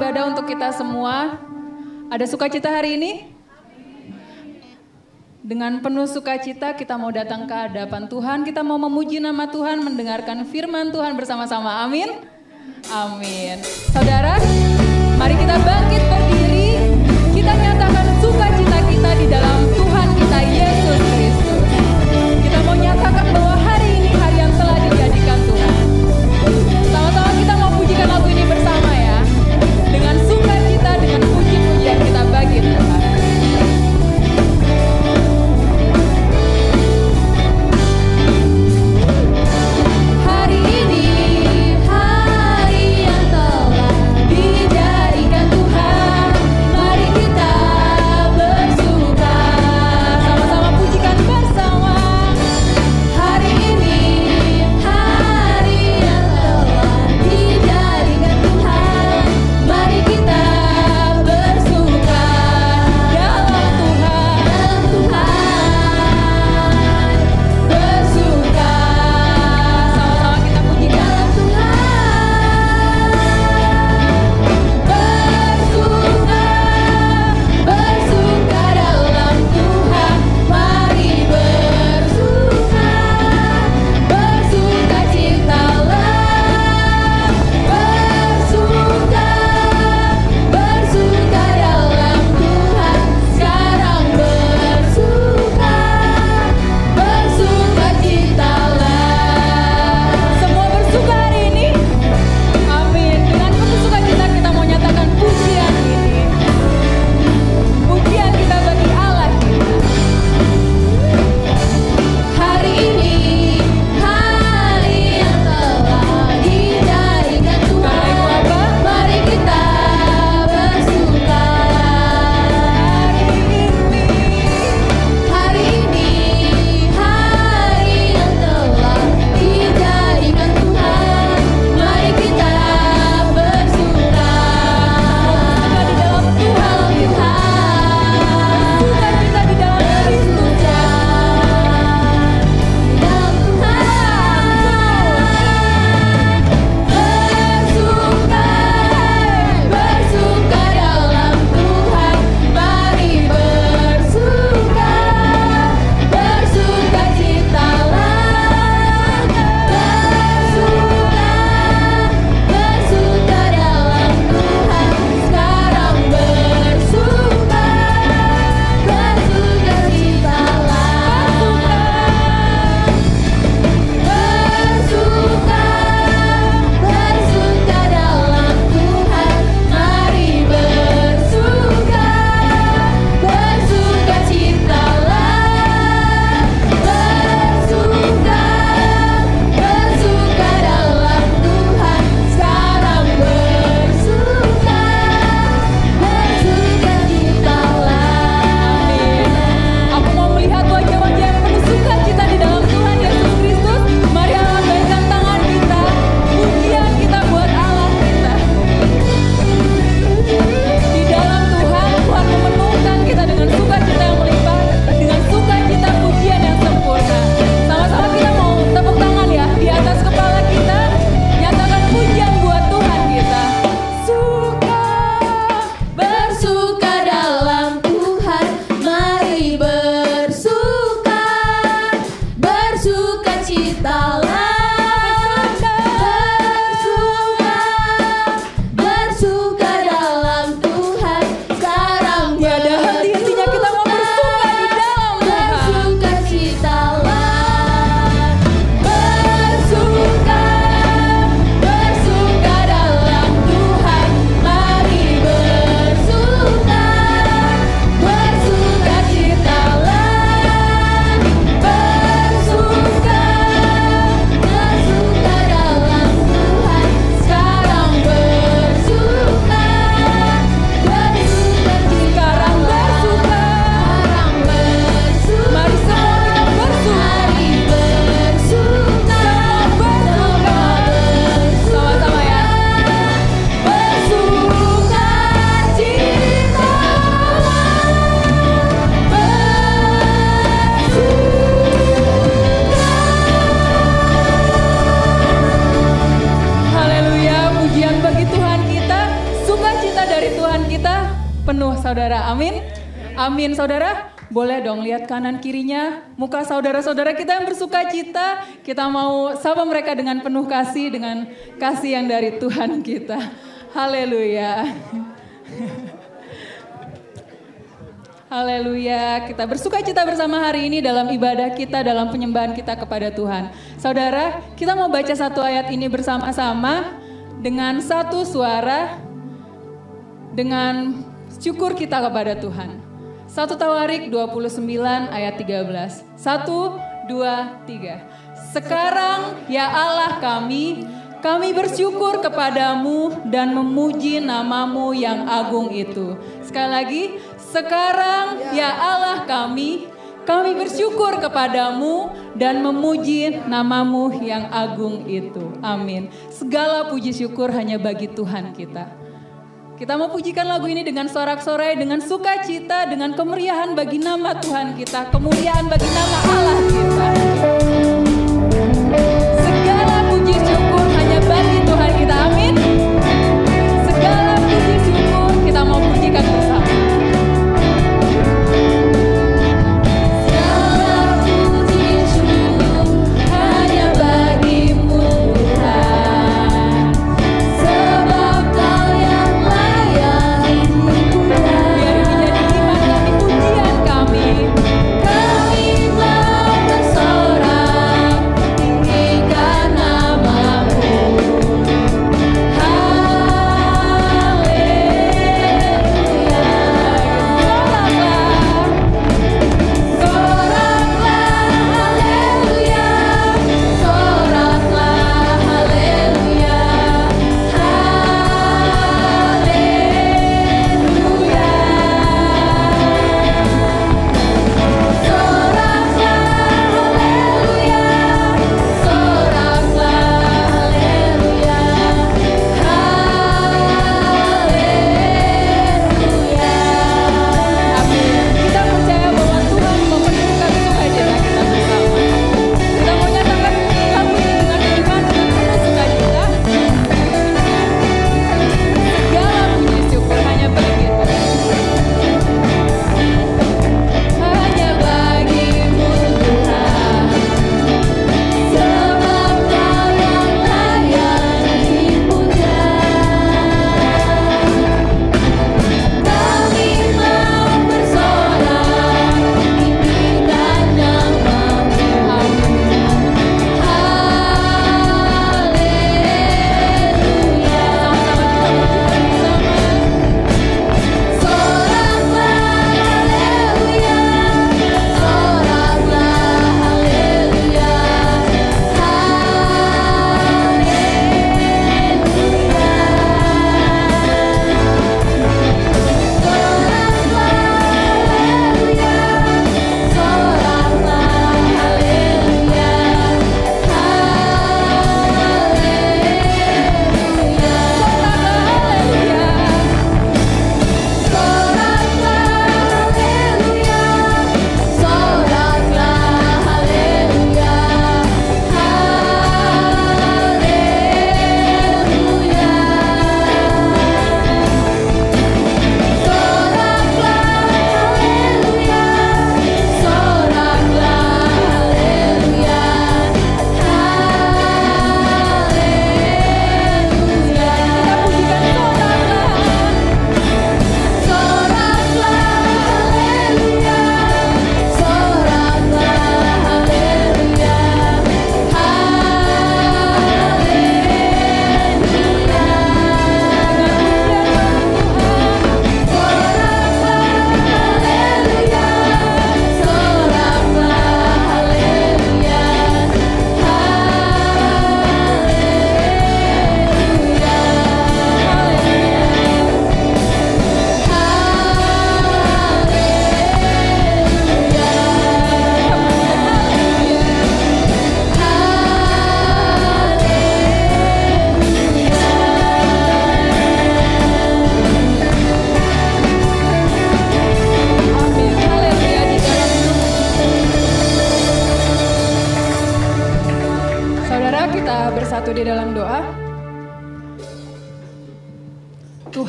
ibadah untuk kita semua. Ada sukacita hari ini? Dengan penuh sukacita kita mau datang ke hadapan Tuhan. Kita mau memuji nama Tuhan, mendengarkan firman Tuhan bersama-sama. Amin. Amin. Saudara, mari kita bangkit berdiri. Kita nyatakan sukacita kita di dalam Tuhan kita Yesus Kristus. Kita mau nyatakan bahwa hari ini hari yang telah dijadikan Tuhan. Sama-sama kita mau pujikan lagu ini bersama ya. Dengan sukacita, dengan puji-pujian kita bagi Tuhan. Hari yang telah dijadikan Tuhan. penuh saudara. Amin. Amin saudara. Boleh dong lihat kanan kirinya muka saudara-saudara kita yang bersuka cita. Kita mau sapa mereka dengan penuh kasih, dengan kasih yang dari Tuhan kita. Haleluya. Haleluya, kita bersuka cita bersama hari ini dalam ibadah kita, dalam penyembahan kita kepada Tuhan. Saudara, kita mau baca satu ayat ini bersama-sama dengan satu suara, dengan syukur kita kepada Tuhan. 1 Tawarik 29 ayat 13. 1, 2, 3. Sekarang ya Allah kami bersyukur kepadamu dan memuji namamu yang agung itu. Sekali lagi, sekarang ya Allah kami bersyukur kepadamu dan memuji namamu yang agung itu. Amin. Segala puji syukur hanya bagi Tuhan kita. Kita mau pujikan lagu ini dengan sorak-sorai, dengan sukacita, dengan kemeriahan bagi nama Tuhan kita, kemuliaan bagi nama Allah kita. Segala puji syukur hanya bagi Tuhan kita. Amin. Segala puji syukur kita mau pujikan bersama.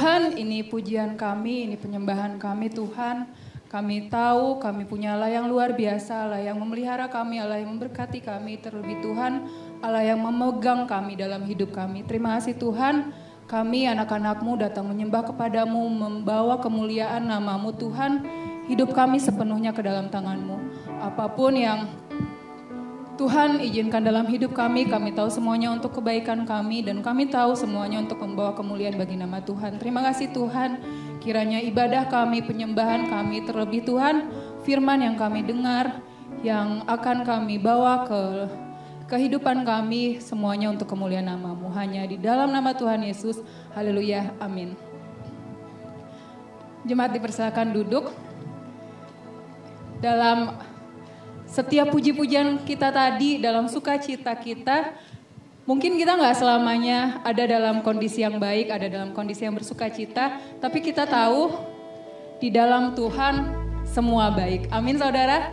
Tuhan, ini pujian kami, ini penyembahan kami Tuhan. Kami tahu kami punya Allah yang luar biasa, Allah yang memelihara kami, Allah yang memberkati kami. Terlebih Tuhan, Allah yang memegang kami dalam hidup kami. Terima kasih Tuhan, kami anak-anak-Mu datang menyembah kepadamu, membawa kemuliaan nama-Mu Tuhan. Hidup kami sepenuhnya ke dalam tangan-Mu. Apapun yang Tuhan izinkan dalam hidup kami tahu semuanya untuk kebaikan kami dan kami tahu semuanya untuk membawa kemuliaan bagi nama Tuhan. Terima kasih Tuhan, kiranya ibadah kami, penyembahan kami, terlebih Tuhan, firman yang kami dengar, yang akan kami bawa ke kehidupan kami, semuanya untuk kemuliaan nama-Mu. Hanya di dalam nama Tuhan Yesus, haleluya, amin. Jemaat dipersilakan duduk. Dalam setiap puji-pujian kita tadi, dalam sukacita kita, mungkin kita nggak selamanya ada dalam kondisi yang baik, ada dalam kondisi yang bersukacita, tapi kita tahu di dalam Tuhan semua baik. Amin saudara?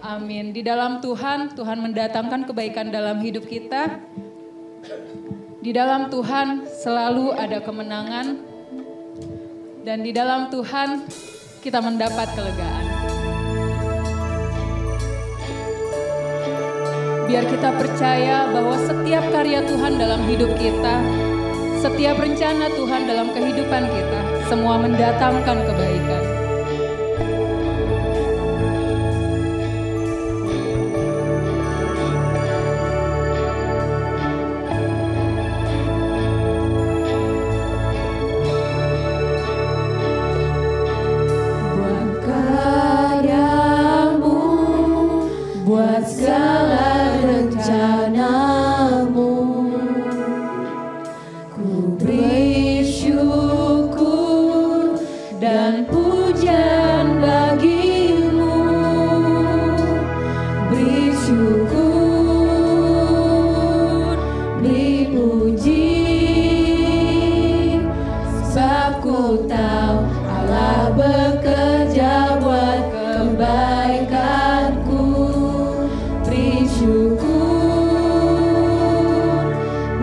Amin. Di dalam Tuhan, Tuhan mendatangkan kebaikan dalam hidup kita. Di dalam Tuhan selalu ada kemenangan. Dan di dalam Tuhan kita mendapat kelegaan. Biar kita percaya bahwa setiap karya Tuhan dalam hidup kita, setiap rencana Tuhan dalam kehidupan kita, semua mendatangkan kebaikan. Buat karyamu, buat segala rencanamu, ku beri syukur dan pujian bagimu. Beri syukur, beri puji, sebab ku tahu Allah bekerja buat kebaikanku. Beri syukur,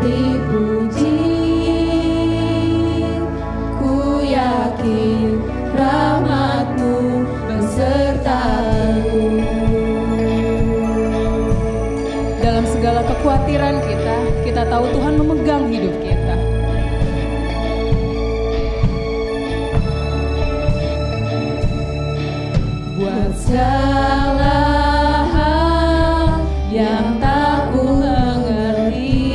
beri puji, ku yakin rahmat-Mu besertaku. Dalam segala kekhawatiran kita tahu Tuhan memegang hidup kita. Buat segala hal yang tak ku mengerti,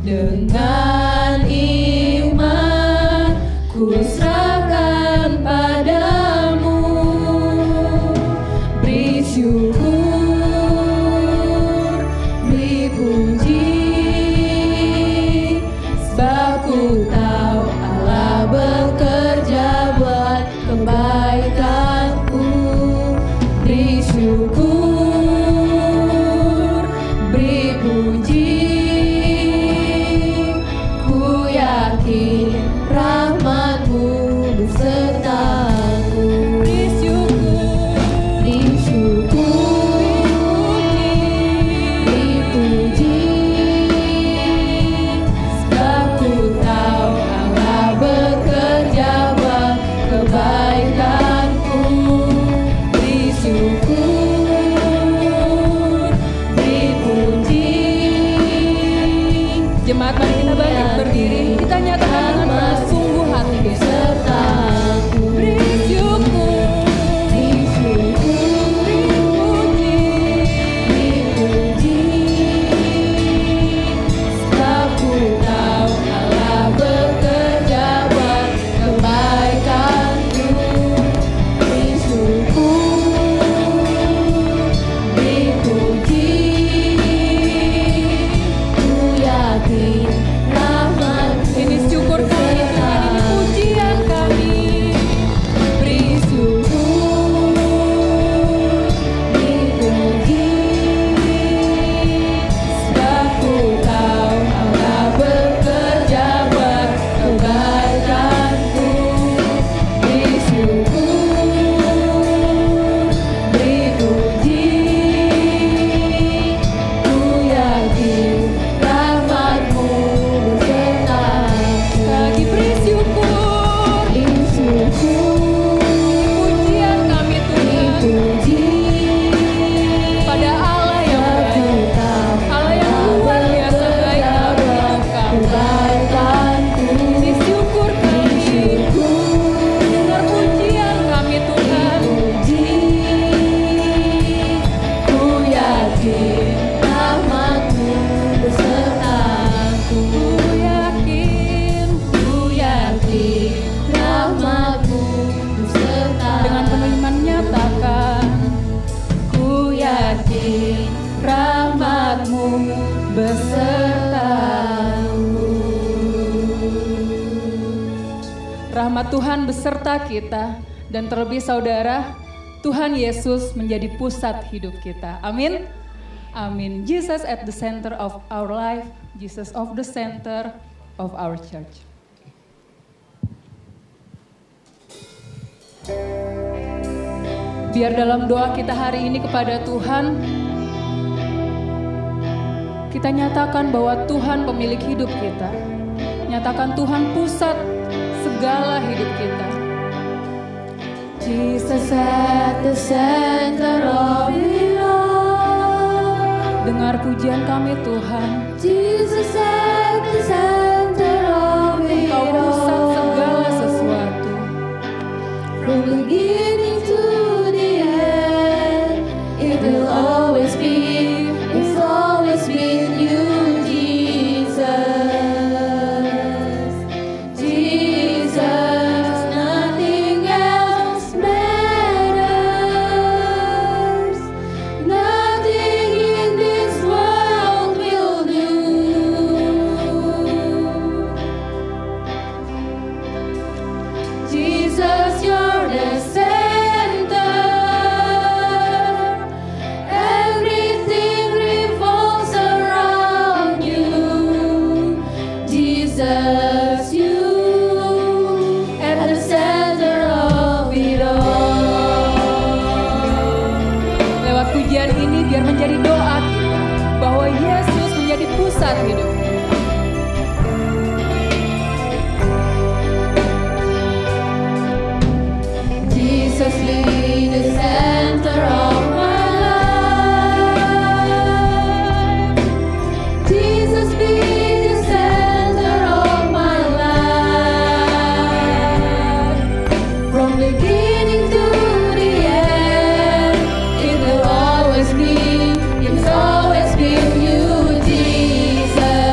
dengan iman ku serahkan padamu. Beri syukur, beri puji, sebab ku tahu Allah bekerja buat kebaikan. rahmat Tuhan beserta kita, dan terlebih saudara, Tuhan Yesus menjadi pusat hidup kita. Amin. Amin. Jesus at the center of our life, Jesus of the center of our church. Biar dalam doa kita hari ini kepada Tuhan, kita nyatakan bahwa Tuhan pemilik hidup kita. Nyatakan Tuhan pusat segala hidup kita. Jesus at the center of it all. Dengar pujian kami Tuhan. Jesus at the center of it all. Engkau pusat segala sesuatu. From beginning to the end, it will always be, it's always been you, Jesus. Jesus, nothing else matters. Nothing in this world will do. Jesus, you're the center. Everything revolves around you. Jesus, you at the center of it all. Lewat pujian ini biar menjadi doa kita bahwa Yesus menjadi pusat hidup kita. Jesus be the center of my life. Jesus be the center of my life. From beginning to the end, it will always be, it's always been you, Jesus.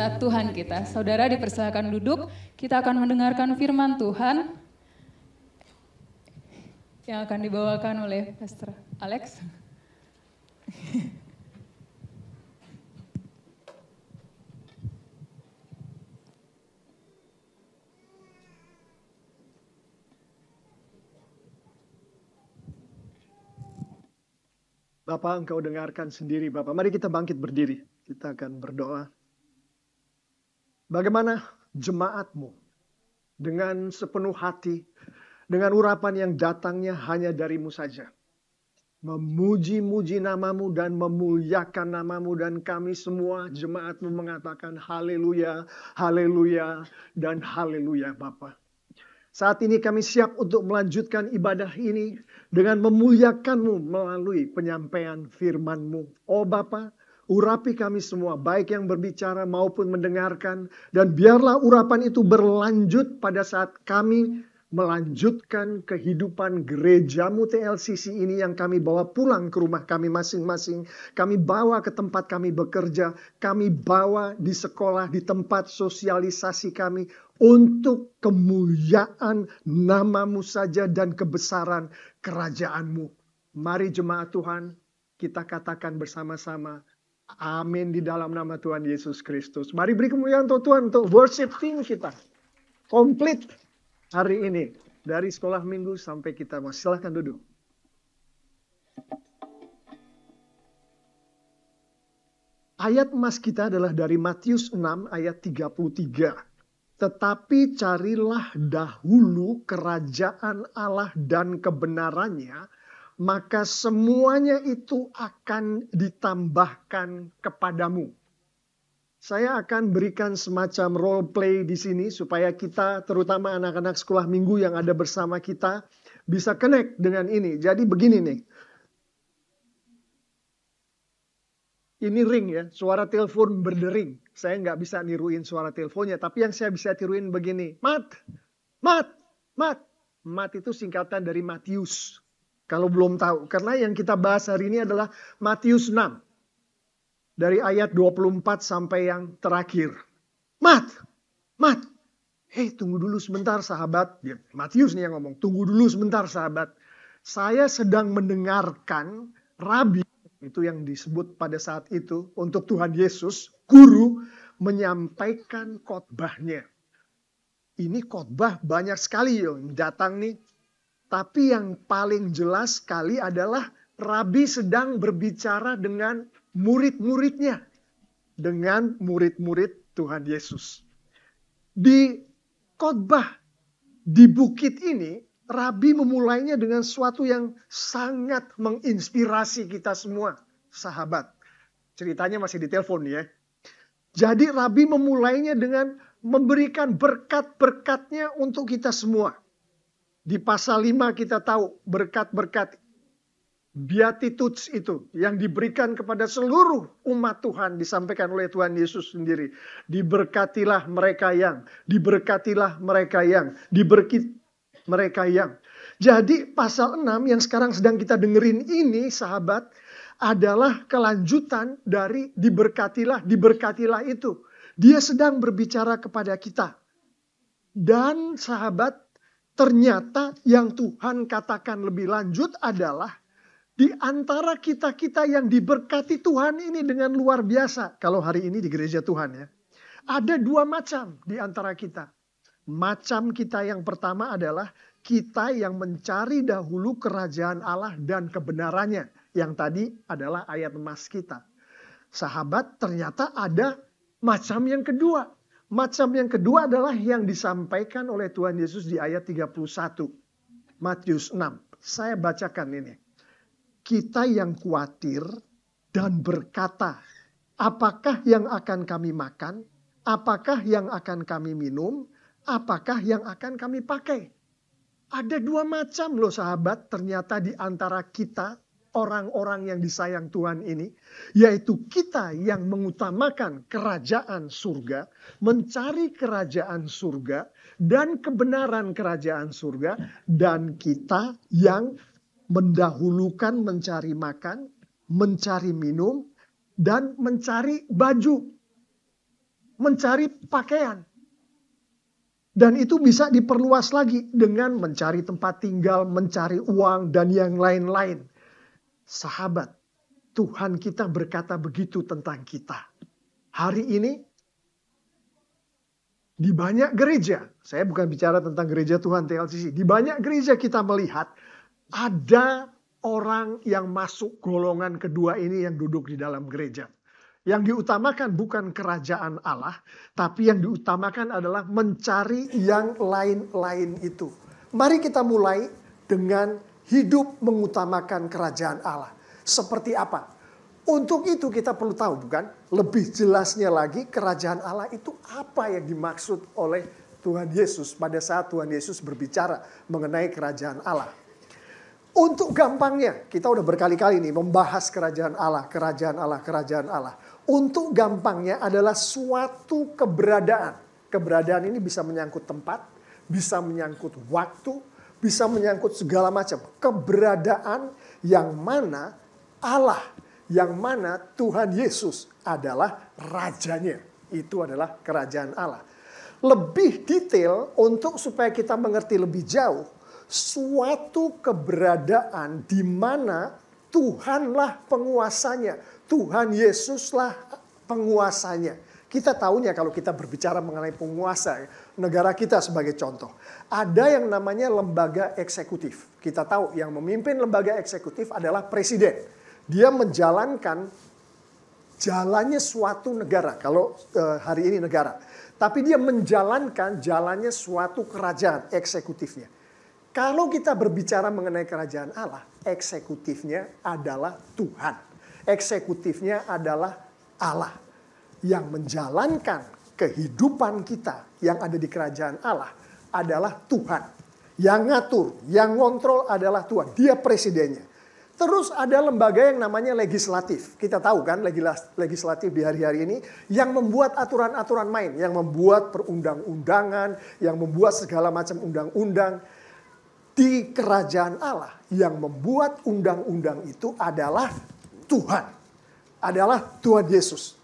kisah Tuhan kita. Saudara dipersilakan duduk, kita akan mendengarkan firman Tuhan yang akan dibawakan oleh Pastor Alex. Bapak, Engkau dengarkan sendiri Bapak. Mari kita bangkit berdiri. Kita akan berdoa. Bagaimana jemaat-Mu dengan sepenuh hati, dengan urapan yang datangnya hanya dari-Mu saja. Memuji-muji nama-Mu dan memuliakan nama-Mu, dan kami semua jemaat-Mu mengatakan haleluya, haleluya, dan haleluya Bapak. Saat ini kami siap untuk melanjutkan ibadah ini dengan memuliakan-Mu melalui penyampaian firman-Mu. Oh Bapa, urapi kami semua, baik yang berbicara maupun mendengarkan. Dan biarlah urapan itu berlanjut pada saat kami melanjutkan kehidupan gereja-Mu TLCC ini yang kami bawa pulang ke rumah kami masing-masing. Kami bawa ke tempat kami bekerja. Kami bawa di sekolah, di tempat sosialisasi kami. Untuk kemuliaan nama-Mu saja dan kebesaran kerajaan-Mu. Mari jemaat Tuhan, kita katakan bersama-sama, amin di dalam nama Tuhan Yesus Kristus. Mari beri kemuliaan untuk Tuhan, untuk worship team kita. Komplit hari ini. Dari sekolah minggu sampai kita mau. Silahkan duduk. Ayat emas kita adalah dari Matius 6 ayat 33. Tetapi carilah dahulu kerajaan Allah dan kebenarannya, maka semuanya itu akan ditambahkan kepadamu. Saya akan berikan semacam role play di sini supaya kita, terutama anak-anak sekolah minggu yang ada bersama kita, bisa connect dengan ini. Jadi begini nih. Ini ring ya, suara telepon berdering. Saya nggak bisa niruin suara teleponnya, tapi yang saya bisa tiruin begini. Mat. Mat itu singkatan dari Matius. Kalau belum tahu, karena yang kita bahas hari ini adalah Matius 6. Dari ayat 24 sampai yang terakhir. Mat. Hei, tunggu dulu sebentar sahabat. Matius nih yang ngomong, tunggu dulu sebentar sahabat. Saya sedang mendengarkan Rabi, itu yang disebut pada saat itu untuk Tuhan Yesus, guru menyampaikan khotbahnya. Ini khotbah banyak sekali yang datang nih. Tapi yang paling jelas sekali adalah Rabi sedang berbicara dengan murid-muridnya. Dengan murid-murid Tuhan Yesus. Di khotbah di bukit ini, Rabi memulainya dengan sesuatu yang sangat menginspirasi kita semua, sahabat. Ceritanya masih di telepon ya. Jadi Rabi memulainya dengan memberikan berkat-berkatnya untuk kita semua. Di pasal 5 kita tahu berkat-berkat Beatitudes itu yang diberikan kepada seluruh umat Tuhan disampaikan oleh Tuhan Yesus sendiri. Diberkatilah mereka yang, diberkatilah mereka yang, mereka yang. Jadi pasal 6 yang sekarang sedang kita dengerin ini sahabat adalah kelanjutan dari diberkatilah itu. Dia sedang berbicara kepada kita. Dan sahabat ternyata yang Tuhan katakan lebih lanjut adalah di antara kita-kita yang diberkati Tuhan ini dengan luar biasa. Kalau hari ini di gereja Tuhan ya. Ada dua macam di antara kita. Macam kita yang pertama adalah kita yang mencari dahulu kerajaan Allah dan kebenarannya. Yang tadi adalah ayat emas kita. Sahabat, ternyata ada macam yang kedua. Macam yang kedua adalah yang disampaikan oleh Tuhan Yesus di ayat 31. Matius 6. Saya bacakan ini. Kita yang khawatir dan berkata, apakah yang akan kami makan? Apakah yang akan kami minum? Apakah yang akan kami pakai? Ada dua macam loh sahabat ternyata di antara kita orang-orang yang disayang Tuhan ini. Yaitu kita yang mengutamakan kerajaan surga, mencari kerajaan surga dan kebenaran kerajaan surga. Dan kita yang mendahulukan mencari makan, mencari minum, dan mencari baju. mencari pakaian. Dan itu bisa diperluas lagi dengan mencari tempat tinggal, mencari uang, dan yang lain-lain. Sahabat, Tuhan kita berkata begitu tentang kita. Hari ini, di banyak gereja, saya bukan bicara tentang gereja Tuhan TLCC, di banyak gereja kita melihat ada orang yang masuk golongan kedua ini yang duduk di dalam gereja. Yang diutamakan bukan kerajaan Allah, tapi yang diutamakan adalah mencari yang lain-lain itu. Mari kita mulai dengan hidup mengutamakan kerajaan Allah. Seperti apa? Untuk itu kita perlu tahu, bukan? Lebih jelasnya lagi, kerajaan Allah itu apa yang dimaksud oleh Tuhan Yesus pada saat Tuhan Yesus berbicara mengenai kerajaan Allah. Untuk gampangnya, kita udah berkali-kali nih membahas kerajaan Allah, kerajaan Allah, kerajaan Allah. Untuk gampangnya adalah suatu keberadaan. Keberadaan ini bisa menyangkut tempat, bisa menyangkut waktu, bisa menyangkut segala macam. Keberadaan yang mana Allah, yang mana Tuhan Yesus adalah rajanya. Itu adalah kerajaan Allah. Lebih detail untuk supaya kita mengerti lebih jauh, suatu keberadaan di mana Tuhanlah penguasanya. Tuhan Yesuslah penguasanya. Kita tahunya kalau kita berbicara mengenai penguasa, negara kita sebagai contoh. Ada yang namanya lembaga eksekutif. Kita tahu yang memimpin lembaga eksekutif adalah presiden. Dia menjalankan jalannya suatu negara. Kalau hari ini negara. Tapi dia menjalankan jalannya suatu kerajaan eksekutifnya. Kalau kita berbicara mengenai kerajaan Allah, eksekutifnya adalah Tuhan. Eksekutifnya adalah Allah yang menjalankan kehidupan kita yang ada di kerajaan Allah adalah Tuhan. Yang ngatur, yang ngontrol adalah Tuhan. Dia presidennya. Terus ada lembaga yang namanya legislatif. Kita tahu kan legislatif di hari-hari ini yang membuat aturan-aturan main, yang membuat perundang-undangan, yang membuat segala macam undang-undang. Di kerajaan Allah yang membuat undang-undang itu adalah Tuhan. Adalah Tuhan Yesus.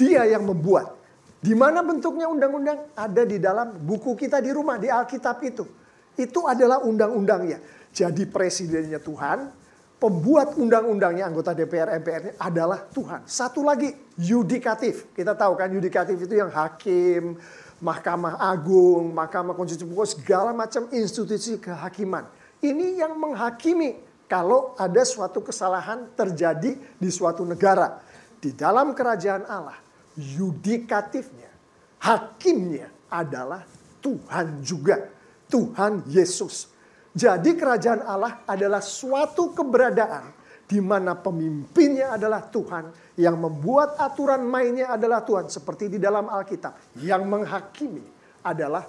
Dia yang membuat. Di mana bentuknya undang-undang? Ada di dalam buku kita di rumah, di Alkitab itu. Itu adalah undang-undangnya. Jadi presidennya Tuhan, pembuat undang-undangnya, anggota DPR, MPR-nya adalah Tuhan. Satu lagi, yudikatif. Kita tahu kan yudikatif itu yang hakim, Mahkamah Agung, Mahkamah Konstitusi, segala macam institusi kehakiman. Ini yang menghakimi kalau ada suatu kesalahan terjadi di suatu negara. Di dalam kerajaan Allah, yudikatifnya, hakimnya adalah Tuhan juga. Tuhan Yesus. Jadi kerajaan Allah adalah suatu keberadaan di mana pemimpinnya adalah Tuhan. Yang membuat aturan mainnya adalah Tuhan. Seperti di dalam Alkitab. Yang menghakimi adalah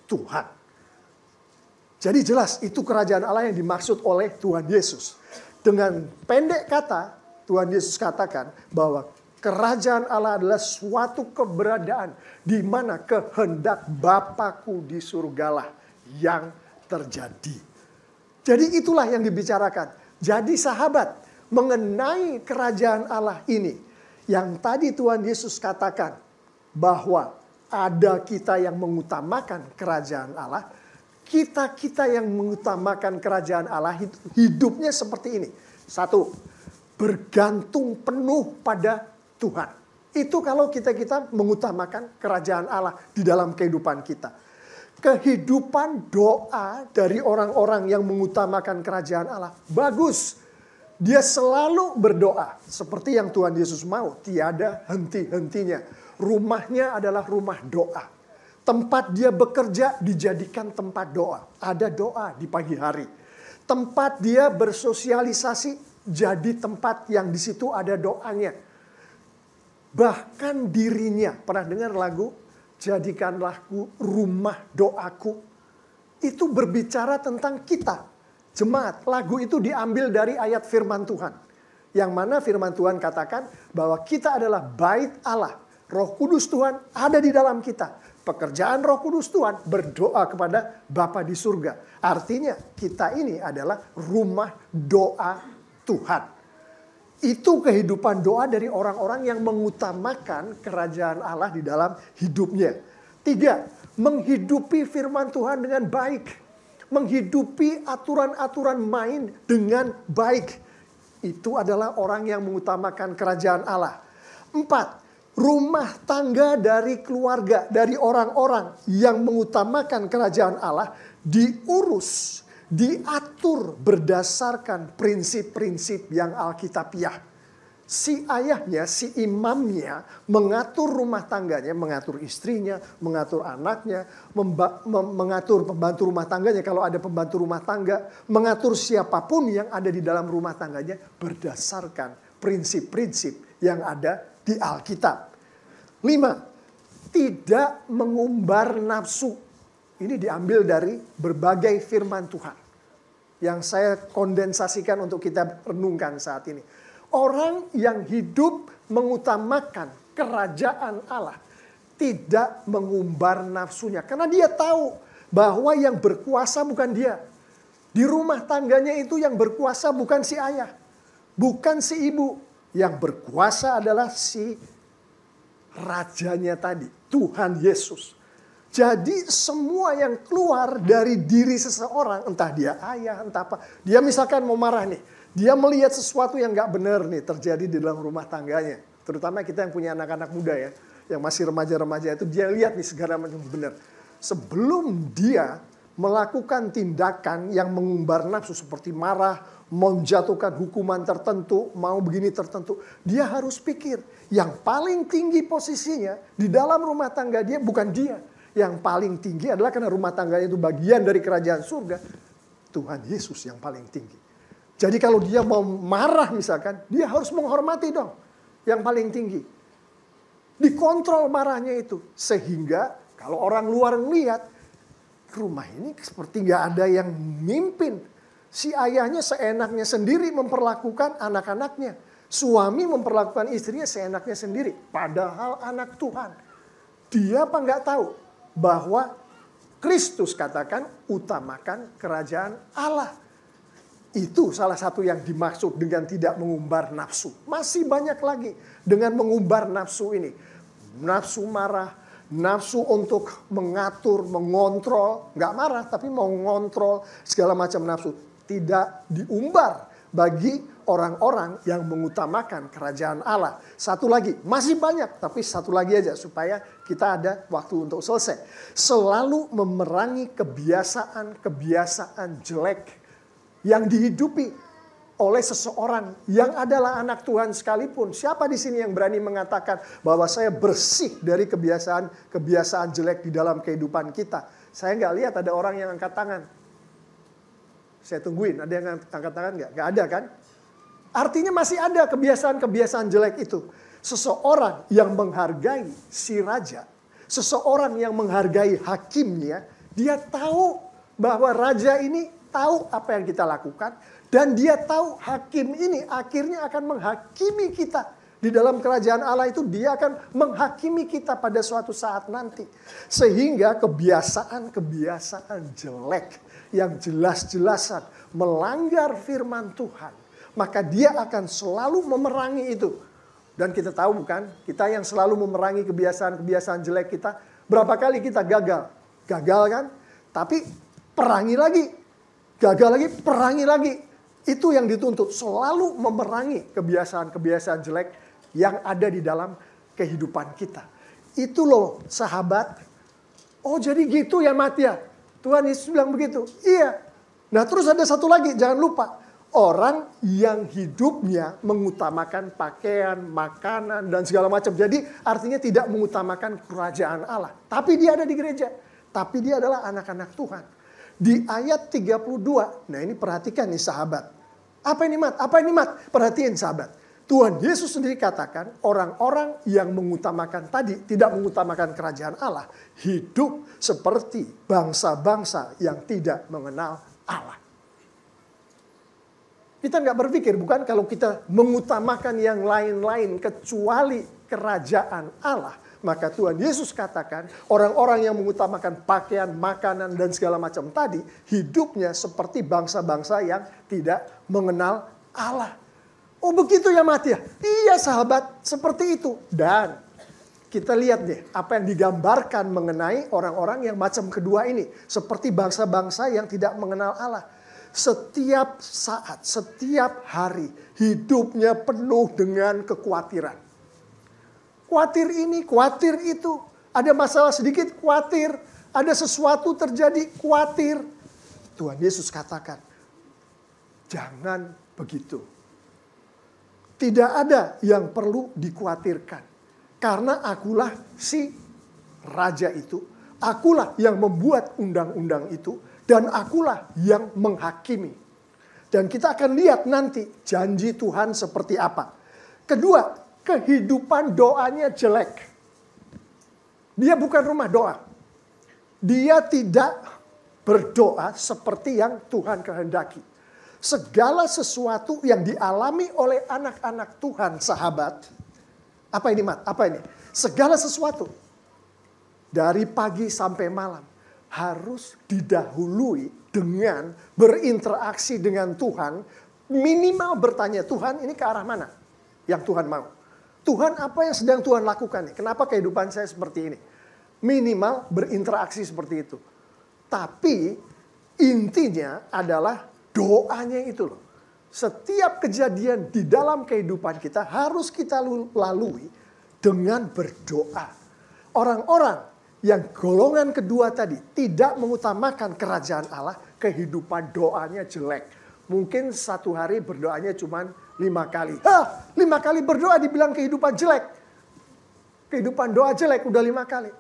Tuhan. Jadi jelas itu kerajaan Allah yang dimaksud oleh Tuhan Yesus. Dengan pendek kata, Tuhan Yesus katakan bahwa kerajaan Allah adalah suatu keberadaan di mana kehendak Bapakku di surgalah yang terjadi. Jadi itulah yang dibicarakan. Jadi sahabat, mengenai kerajaan Allah ini, yang tadi Tuhan Yesus katakan bahwa ada kita yang mengutamakan kerajaan Allah, kita yang mengutamakan kerajaan Allah hidupnya seperti ini. Satu, bergantung penuh pada Tuhan. Itu kalau kita mengutamakan kerajaan Allah di dalam kehidupan kita. Kehidupan doa dari orang-orang yang mengutamakan kerajaan Allah bagus. Dia selalu berdoa seperti yang Tuhan Yesus mau, tiada henti-hentinya. Rumahnya adalah rumah doa. Tempat dia bekerja dijadikan tempat doa. Ada doa di pagi hari. Tempat dia bersosialisasi jadi tempat yang di situ ada doanya. Bahkan dirinya, pernah dengar lagu Jadikanlahku rumah doaku? Itu berbicara tentang kita. Jemaat, lagu itu diambil dari ayat firman Tuhan. Yang mana firman Tuhan katakan bahwa kita adalah bait Allah. Roh Kudus Tuhan ada di dalam kita. Pekerjaan Roh Kudus Tuhan berdoa kepada Bapa di surga. Artinya kita ini adalah rumah doa Tuhan. Itu kehidupan doa dari orang-orang yang mengutamakan kerajaan Allah di dalam hidupnya. 3, menghidupi firman Tuhan dengan baik. Menghidupi aturan-aturan main dengan baik. Itu adalah orang yang mengutamakan kerajaan Allah. 4, rumah tangga dari keluarga, dari orang-orang yang mengutamakan kerajaan Allah diurus, diatur berdasarkan prinsip-prinsip yang alkitabiah. Si ayahnya, si imamnya mengatur rumah tangganya, mengatur istrinya, mengatur anaknya, mengatur pembantu rumah tangganya kalau ada pembantu rumah tangga, mengatur siapapun yang ada di dalam rumah tangganya berdasarkan prinsip-prinsip yang ada di Alkitab. 5, tidak mengumbar nafsu. Ini diambil dari berbagai firman Tuhan yang saya kondensasikan untuk kita renungkan saat ini. Orang yang hidup mengutamakan kerajaan Allah tidak mengumbar nafsunya. Karena dia tahu bahwa yang berkuasa bukan dia. Di rumah tangganya itu yang berkuasa bukan si ayah. Bukan si ibu. Yang berkuasa adalah si rajanya tadi. Tuhan Yesus. Jadi semua yang keluar dari diri seseorang, entah dia ayah, entah apa. Dia misalkan mau marah nih. Dia melihat sesuatu yang gak benar nih terjadi di dalam rumah tangganya. Terutama kita yang punya anak-anak muda ya. Yang masih remaja-remaja itu dia lihat nih segala macam benar. Sebelum dia melakukan tindakan yang mengumbar nafsu seperti marah, menjatuhkan hukuman tertentu, mau begini tertentu. Dia harus pikir yang paling tinggi posisinya di dalam rumah tangga dia bukan dia. Yang paling tinggi adalah karena rumah tangganya itu bagian dari kerajaan surga. Tuhan Yesus yang paling tinggi. Jadi kalau dia mau marah misalkan, dia harus menghormati dong yang paling tinggi. Dikontrol marahnya itu. Sehingga kalau orang luar melihat, rumah ini seperti gak ada yang mimpin. Si ayahnya seenaknya sendiri memperlakukan anak-anaknya. Suami memperlakukan istrinya seenaknya sendiri. Padahal anak Tuhan. Dia apa gak tahu bahwa Kristus katakan utamakan kerajaan Allah. Itu salah satu yang dimaksud dengan tidak mengumbar nafsu. Masih banyak lagi dengan mengumbar nafsu ini. Nafsu marah, nafsu untuk mengatur, mengontrol. Nggak marah tapi mau mengontrol segala macam nafsu. Tidak diumbar bagi orang-orang yang mengutamakan kerajaan Allah. Satu lagi, masih banyak tapi satu lagi aja supaya kita ada waktu untuk selesai. Selalu memerangi kebiasaan-kebiasaan jelek yang dihidupi oleh seseorang yang adalah anak Tuhan sekalipun. Siapa di sini yang berani mengatakan bahwa saya bersih dari kebiasaan jelek di dalam kehidupan kita? Saya nggak lihat ada orang yang angkat tangan. Saya tungguin, ada yang angkat tangan nggak? Nggak ada kan? Artinya masih ada kebiasaan-kebiasaan jelek itu. Seseorang yang menghargai si raja, seseorang yang menghargai hakimnya, dia tahu bahwa raja ini tahu apa yang kita lakukan. Dan dia tahu hakim ini akhirnya akan menghakimi kita. Di dalam kerajaan Allah itu dia akan menghakimi kita pada suatu saat nanti. Sehingga kebiasaan-kebiasaan jelek yang jelas-jelasan melanggar firman Tuhan. Maka dia akan selalu memerangi itu. Dan kita tahu bukan, kita yang selalu memerangi kebiasaan-kebiasaan jelek kita. Berapa kali kita gagal? Gagal kan? Tapi perangi lagi. Gagal lagi, perangi lagi. Itu yang dituntut. Selalu memerangi kebiasaan-kebiasaan jelek yang ada di dalam kehidupan kita. Itu loh sahabat. Oh jadi gitu ya Matia. Tuhan Yesus bilang begitu. Iya. Nah terus ada satu lagi, jangan lupa. Orang yang hidupnya mengutamakan pakaian, makanan, dan segala macam. Jadi artinya tidak mengutamakan kerajaan Allah. Tapi dia ada di gereja. Tapi dia adalah anak-anak Tuhan. Di ayat 32, nah ini perhatikan nih sahabat. Apa ini Mat? Apa ini Mat? Perhatiin sahabat. Tuhan Yesus sendiri katakan orang-orang yang mengutamakan tadi, tidak mengutamakan kerajaan Allah. Hidup seperti bangsa-bangsa yang tidak mengenal Allah. Kita nggak berpikir bukan kalau kita mengutamakan yang lain-lain kecuali kerajaan Allah. Maka Tuhan Yesus katakan orang-orang yang mengutamakan pakaian, makanan, dan segala macam tadi. Hidupnya seperti bangsa-bangsa yang tidak mengenal Allah. Oh begitu ya Mat ya? Iya sahabat, seperti itu. Dan kita lihat deh apa yang digambarkan mengenai orang-orang yang macam kedua ini. Seperti bangsa-bangsa yang tidak mengenal Allah. Setiap saat, setiap hari hidupnya penuh dengan kekhawatiran. Khawatir ini, khawatir itu. Ada masalah sedikit, khawatir. Ada sesuatu terjadi, khawatir. Tuhan Yesus katakan, jangan begitu. Tidak ada yang perlu dikhawatirkan. Karena akulah si raja itu. Akulah yang membuat undang-undang itu. Dan akulah yang menghakimi. Dan kita akan lihat nanti janji Tuhan seperti apa. Kedua, kehidupan doanya jelek. Dia bukan rumah doa. Dia tidak berdoa seperti yang Tuhan kehendaki. Segala sesuatu yang dialami oleh anak-anak Tuhan, sahabat. Apa ini, Mat? Apa ini? Segala sesuatu. Dari pagi sampai malam. Harus didahului dengan berinteraksi dengan Tuhan. Minimal bertanya, Tuhan ini ke arah mana yang Tuhan mau? Tuhan apa yang sedang Tuhan lakukan nih? Kenapa kehidupan saya seperti ini? Minimal berinteraksi seperti itu. Tapi intinya adalah doanya itu loh. Setiap kejadian di dalam kehidupan kita harus kita lalui dengan berdoa. Orang-orang yang golongan kedua tadi tidak mengutamakan kerajaan Allah, kehidupan doanya jelek. Mungkin satu hari berdoanya cuma 5 kali. 5 kali berdoa dibilang kehidupan jelek. Kehidupan doa jelek udah 5 kali.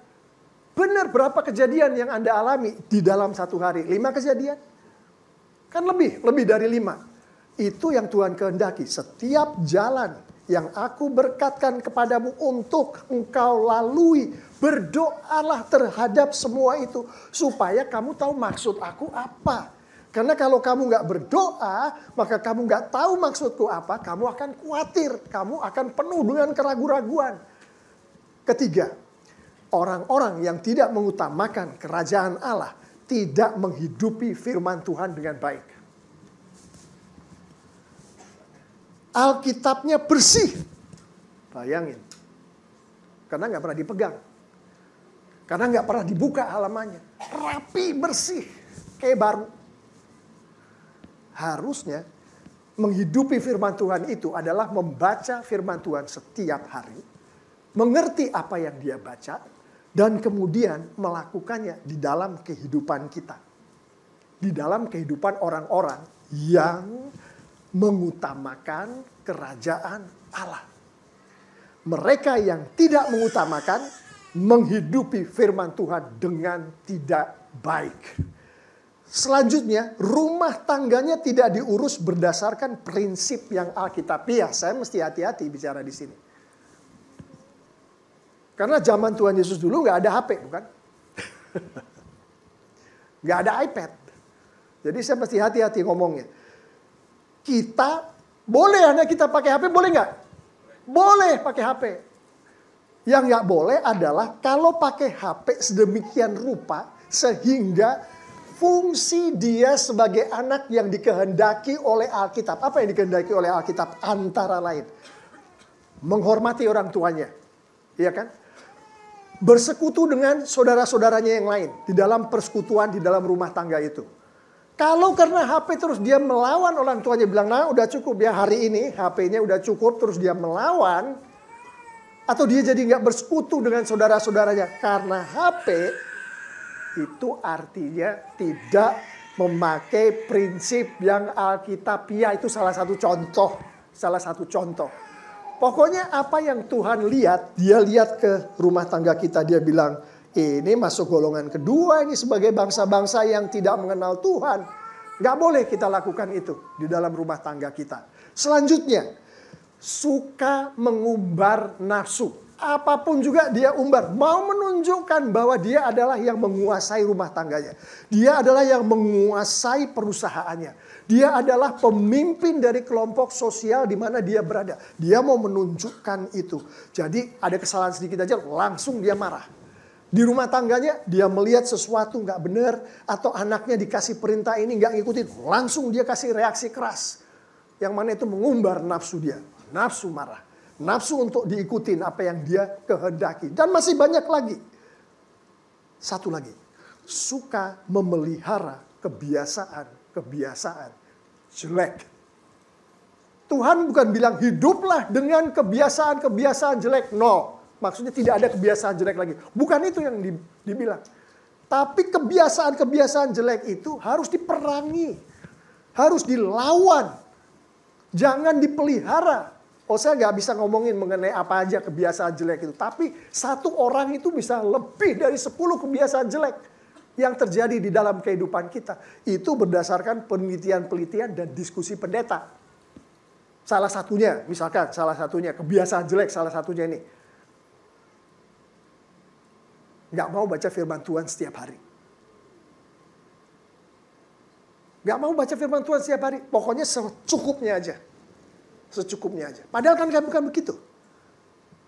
Benar berapa kejadian yang Anda alami di dalam satu hari? 5 kejadian? Kan lebih dari 5. Itu yang Tuhan kehendaki. Setiap jalan yang aku berkatkan kepadamu untuk engkau lalui. Berdoalah terhadap semua itu. Supaya kamu tahu maksud aku apa. Karena kalau kamu gak berdoa, maka kamu gak tahu maksudku apa. Kamu akan khawatir. Kamu akan penuh dengan keraguan-raguan. Ketiga, orang-orang yang tidak mengutamakan kerajaan Allah tidak menghidupi firman Tuhan dengan baik. Alkitabnya bersih. Bayangin. Karena gak pernah dipegang. Karena gak pernah dibuka halamannya. Rapi, bersih. Kayak baru. Harusnya menghidupi firman Tuhan itu adalah membaca firman Tuhan setiap hari. Mengerti apa yang dia baca. Dan kemudian melakukannya di dalam kehidupan kita. Di dalam kehidupan orang-orang yang mengutamakan kerajaan Allah. Mereka yang tidak mengutamakan menghidupi firman Tuhan dengan tidak baik. Selanjutnya, rumah tangganya tidak diurus berdasarkan prinsip yang alkitabiah. Saya mesti hati-hati bicara di sini. Karena zaman Tuhan Yesus dulu nggak ada HP, bukan? Nggak ada iPad. Jadi saya mesti hati-hati ngomongnya. Kita, boleh anak kita pakai HP, boleh nggak? Boleh pakai HP. Yang nggak boleh adalah kalau pakai HP sedemikian rupa sehingga fungsi dia sebagai anak yang dikehendaki oleh Alkitab. Apa yang dikehendaki oleh Alkitab? Antara lain. Menghormati orang tuanya. Iya kan? Bersekutu dengan saudara-saudaranya yang lain. Di dalam persekutuan, di dalam rumah tangga itu. Kalau karena HP terus dia melawan orang tuanya. Bilang, nah udah cukup ya hari ini. HP-nya udah cukup terus dia melawan. Atau dia jadi gak bersekutu dengan saudara-saudaranya. Karena HP itu artinya tidak memakai prinsip yang alkitabiah. Itu salah satu contoh. Salah satu contoh. Pokoknya apa yang Tuhan lihat, dia lihat ke rumah tangga kita. Dia bilang, ini masuk golongan kedua ini sebagai bangsa-bangsa yang tidak mengenal Tuhan. Gak boleh kita lakukan itu di dalam rumah tangga kita. Selanjutnya, suka mengumbar nafsu. Apapun juga dia umbar. Mau menunjukkan bahwa dia adalah yang menguasai rumah tangganya. Dia adalah yang menguasai perusahaannya. Dia adalah pemimpin dari kelompok sosial di mana dia berada. Dia mau menunjukkan itu. Jadi ada kesalahan sedikit aja langsung dia marah. Di rumah tangganya dia melihat sesuatu gak benar. Atau anaknya dikasih perintah ini gak ngikutin. Langsung dia kasih reaksi keras. Yang mana itu mengumbar nafsu dia. Nafsu marah. Nafsu untuk diikutin apa yang dia kehendaki. Dan masih banyak lagi. Satu lagi. Suka memelihara kebiasaan jelek. Tuhan bukan bilang hiduplah dengan kebiasaan jelek. No. Maksudnya tidak ada kebiasaan jelek lagi. Bukan itu yang dibilang. Tapi kebiasaan jelek itu harus diperangi. Harus dilawan. Jangan dipelihara. Saya nggak bisa ngomongin mengenai apa aja kebiasaan jelek itu. Tapi satu orang itu bisa lebih dari 10 kebiasaan jelek yang terjadi di dalam kehidupan kita. Itu berdasarkan penelitian-penelitian dan diskusi pendeta. Salah satunya, misalkan kebiasaan jelek salah satunya ini. Nggak mau baca firman Tuhan setiap hari. Nggak mau baca firman Tuhan setiap hari. Pokoknya secukupnya aja. Padahal kan bukan begitu.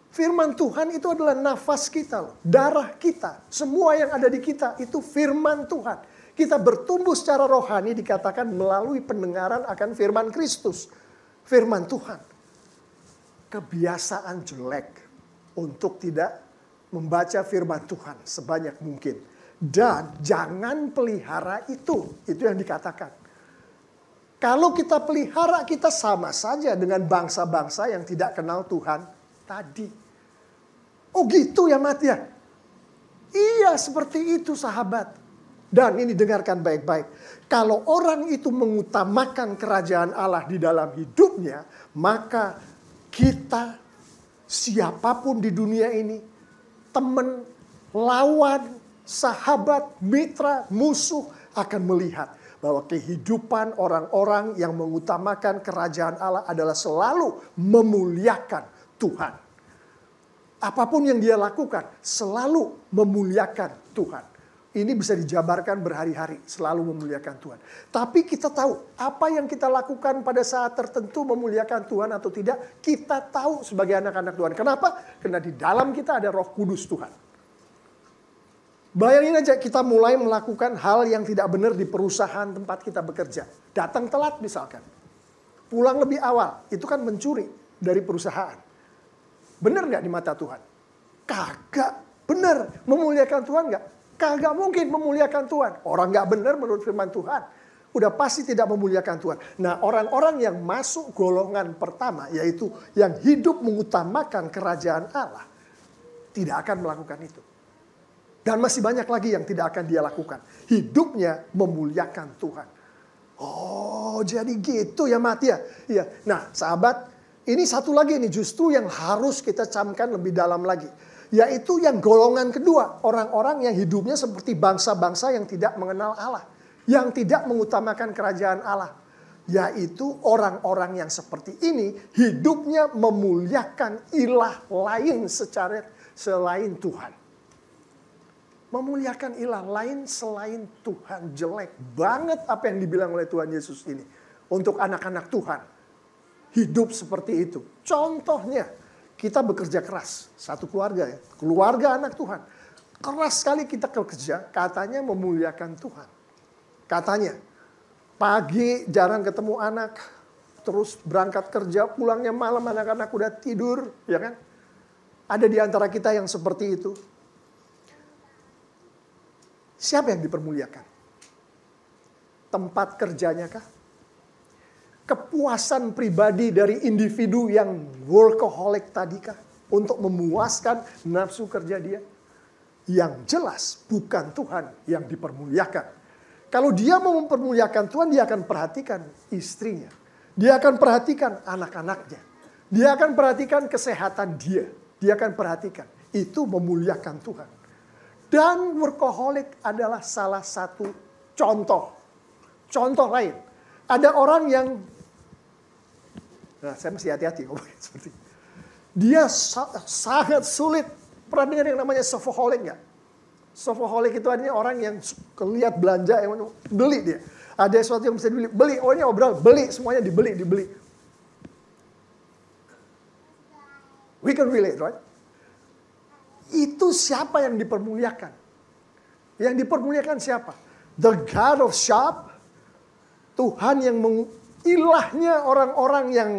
Firman Tuhan itu adalah nafas kita loh. Darah kita. Semua yang ada di kita itu firman Tuhan. Kita bertumbuh secara rohani dikatakan melalui pendengaran akan firman Kristus. Firman Tuhan. Kebiasaan jelek untuk tidak membaca firman Tuhan sebanyak mungkin. Dan jangan pelihara itu. Itu yang dikatakan. Kalau kita pelihara, kita sama saja dengan bangsa-bangsa yang tidak kenal Tuhan tadi. Oh gitu ya Mat ya? Iya seperti itu sahabat. Dan ini dengarkan baik-baik. Kalau orang itu mengutamakan kerajaan Allah di dalam hidupnya, maka kita siapapun di dunia ini, teman, lawan, sahabat, mitra, musuh akan melihat bahwa kehidupan orang-orang yang mengutamakan kerajaan Allah adalah selalu memuliakan Tuhan. Apapun yang dia lakukan, selalu memuliakan Tuhan. Ini bisa dijabarkan berhari-hari, selalu memuliakan Tuhan. Tapi kita tahu apa yang kita lakukan pada saat tertentu memuliakan Tuhan atau tidak, kita tahu sebagai anak-anak Tuhan. Kenapa? Karena di dalam kita ada Roh Kudus Tuhan. Bayangin aja kita mulai melakukan hal yang tidak benar di perusahaan tempat kita bekerja. Datang telat misalkan. Pulang lebih awal, itu kan mencuri dari perusahaan. Benar nggak di mata Tuhan? Kagak. Benar. Memuliakan Tuhan nggak? Kagak mungkin memuliakan Tuhan. Orang nggak benar menurut firman Tuhan. Udah pasti tidak memuliakan Tuhan. Nah orang-orang yang masuk golongan pertama, yaitu yang hidup mengutamakan kerajaan Allah, tidak akan melakukan itu. Dan masih banyak lagi yang tidak akan dia lakukan. Hidupnya memuliakan Tuhan. Oh jadi gitu ya Mat ya. Iya. Nah sahabat, ini satu lagi nih justru yang harus kita camkan lebih dalam lagi. Yaitu yang golongan kedua. Orang-orang yang hidupnya seperti bangsa-bangsa yang tidak mengenal Allah. Yang tidak mengutamakan kerajaan Allah. Yaitu orang-orang yang seperti ini hidupnya memuliakan ilah lain selain Tuhan. Memuliakan ilah lain selain Tuhan. Jelek banget apa yang dibilang oleh Tuhan Yesus ini. Untuk anak-anak Tuhan. Hidup seperti itu. Contohnya, kita bekerja keras. Satu keluarga ya. Keluarga anak Tuhan. Keras sekali kita bekerja. Katanya memuliakan Tuhan. Katanya. Pagi jarang ketemu anak. Terus berangkat kerja. Pulangnya malam anak-anak udah tidur. Ya kan? Ada di antara kita yang seperti itu. Siapa yang dipermuliakan? Tempat kerjanya kah? Kepuasan pribadi dari individu yang workaholic tadi kah? Untuk memuaskan nafsu kerja dia? Yang jelas bukan Tuhan yang dipermuliakan. Kalau dia mau mempermuliakan Tuhan, dia akan perhatikan istrinya. Dia akan perhatikan anak-anaknya. Dia akan perhatikan kesehatan dia. Dia akan perhatikan. Itu memuliakan Tuhan. Dan workaholic adalah salah satu contoh. Contoh lain. Ada orang yang, nah saya masih hati-hati ngomongin seperti ini. Dia sangat sulit. Pernah dengar yang namanya sofoholic nggak? Sofoholic itu artinya orang yang lihat belanja, yang beli dia. Ada sesuatu yang bisa dibeli, beli. Oh ini obral, beli. Semuanya dibeli. We can relate, right? Itu siapa yang dipermuliakan? Yang dipermuliakan siapa? The God of shop. Tuhan yang ilahnya orang-orang yang